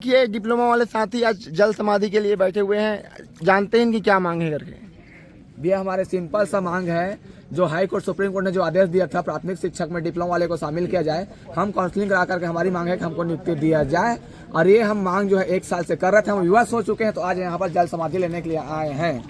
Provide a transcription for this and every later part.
ये डिप्लोमा वाले साथी आज जल समाधि के लिए बैठे हुए हैं, जानते हैं इनकी क्या मांग है करके। ये हमारे सिंपल सा मांग है, जो हाई कोर्ट सुप्रीम कोर्ट ने जो आदेश दिया था प्राथमिक शिक्षक में डिप्लोमा वाले को शामिल किया जाए, हम काउंसलिंग करा करके हमारी मांग है कि हमको नियुक्ति दिया जाए। और ये हम मांग जो है 1 साल से कर रहे थे, हम विवश हो चुके हैं, तो आज यहाँ पर जल समाधि लेने के लिए आए हैं।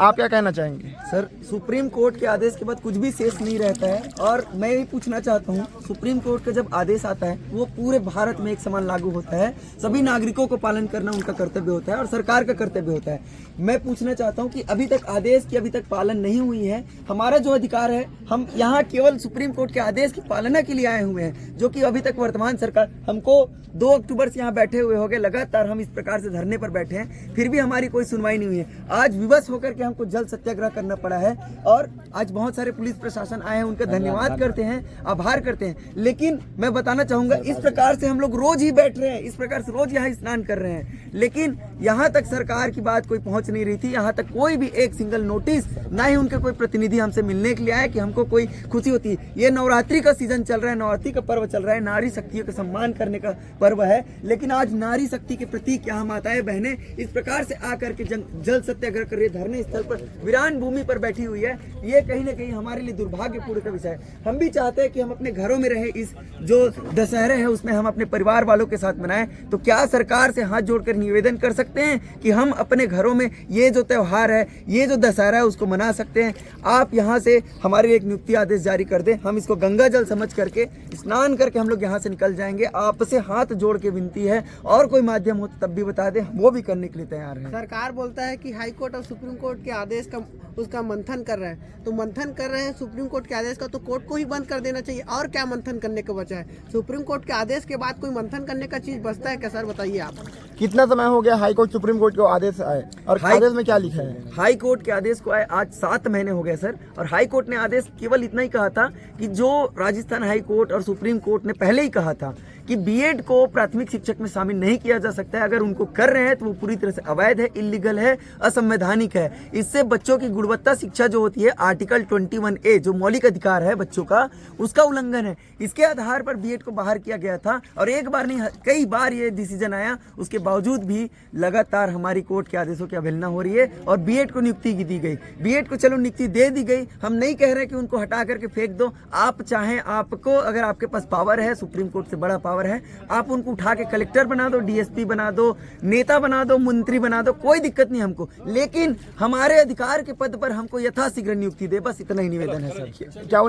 आप क्या कहना चाहेंगे? सर, सुप्रीम कोर्ट के आदेश के बाद कुछ भी शेष नहीं रहता है। और मैं ये पूछना चाहता हूँ, सुप्रीम कोर्ट का जब आदेश आता है वो पूरे भारत में एक समान लागू होता है। सभी नागरिकों को पालन करना उनका कर्तव्य होता है और सरकार का कर्तव्य होता है। मैं पूछना चाहता हूँ कि अभी तक आदेश की अभी तक पालन नहीं हुई है। हमारा जो अधिकार है, हम यहाँ केवल सुप्रीम कोर्ट के आदेश की पालना के लिए आए हुए हैं, जो कि अभी तक वर्तमान सरकार हमको 2 अक्टूबर से यहाँ बैठे हुए हो गए, लगातार हम इस प्रकार से धरने पर बैठे हैं, फिर भी हमारी कोई सुनवाई नहीं हुई है। आज विवश होकर के हमको जल सत्याग्रह करना पड़ा है और आज बहुत सारे पुलिस प्रशासन आए हैं, उनका धन्यवाद करते हैं, आभार करते हैं। लेकिन मैं बताना चाहूंगा, इस प्रकार से हम लोग रोज ही बैठ रहे हैं, इस प्रकार से रोज यहाँ स्नान कर रहे हैं, लेकिन यहाँ तक सरकार की बात कोई पहुंच नहीं रही थी। यहाँ तक कोई भी एक सिंगल नोटिस, ना ही उनके कोई प्रतिनिधि हमसे मिलने के लिए आए कि हमको कोई खुशी होती है। ये नवरात्रि का सीजन चल रहा है, नवरात्रि का पर्व चल रहा है, नारी शक्तियों का सम्मान करने का पर्व है, लेकिन आज नारी शक्ति के प्रतीक यहाँ माताएं बहनें इस प्रकार से आकर के जल सत्याग्रह कर रही है, धरने स्थल पर वीरान भूमि पर बैठी हुई है। ये कहीं ना कहीं हमारे लिए दुर्भाग्यपूर्ण का विषय है। हम भी चाहते हैं कि हम अपने घरों में रहे, इस जो दशहरे है उसमें हम अपने परिवार वालों के साथ मनाएं। तो क्या सरकार से हाथ जोड़कर निवेदन कर सकते हैं कि हम अपने घरों में ये जो त्यौहार है, ये जो दशहरा है, उसको मना सकते हैं। आप यहाँ से हमारे लिए एक नियुक्ति आदेश जारी कर दें, हम इसको गंगा जल समझ करके स्नान करके हम लोग यहाँ से निकल जाएंगे। आपसे हाथ जोड़ के विनती है, और कोई माध्यम हो तो तब भी बता दें, वो भी करने के लिए तैयार हैं। सरकार बोलता है कि हाई कोर्ट और सुप्रीम कोर्ट के आदेश का उसका मंथन कर रहे हैं, तो मंथन कर रहे हैं सुप्रीम कोर्ट के आदेश का, तो कोर्ट को ही बंद कर देना चाहिए। और क्या मंथन करने को बचा है? सुप्रीम कोर्ट के आदेश के बाद कोई मंथन करने का चीज बचता है क्या सर, बताइए आप। कितना समय हो गया हाई कोर्ट सुप्रीम कोर्ट को आदेश आए, और आदेश में क्या लिखा है? हाई कोर्ट के आदेश को आए आज 7 महीने हो गए सर, और हाई कोर्ट ने आदेश केवल इतना ही कहा था कि जो राजस्थान हाई कोर्ट और सुप्रीम कोर्ट ने पहले ही कहा था कि बीएड को प्राथमिक शिक्षक में शामिल नहीं किया जा सकता है, अगर उनको कर रहे हैं तो वो पूरी तरह से अवैध है, इलीगल है, असंवैधानिक है। इससे बच्चों की गुणवत्ता शिक्षा जो होती है, आर्टिकल 21A जो मौलिक अधिकार है बच्चों का, उसका उल्लंघन है। इसके आधार पर बीएड को बाहर किया गया था, और एक बार नहीं कई बार ये डिसीजन आया। उसके बावजूद भी लगातार हमारी कोर्ट के आदेशों की अवहेलना हो रही है, और बीएड को नियुक्ति दी गई। बीएड को चलो नियुक्ति दे दी गई, हम नहीं कह रहे कि उनको हटा करके फेंक दो। आप चाहें, आपको अगर आपके पास पावर है, सुप्रीम कोर्ट से बड़ा पावर है, आप उनको उठा के कलेक्टर बना दो, डीएसपी बना दो, नेता बना दो, मंत्री बना दो, कोई दिक्कत नहीं हमको, लेकिन हमारे अधिकार के पद पर हमको यथाशीघ्र नियुक्ति दे, बस इतना ही निवेदन है सर। क्या उन्हें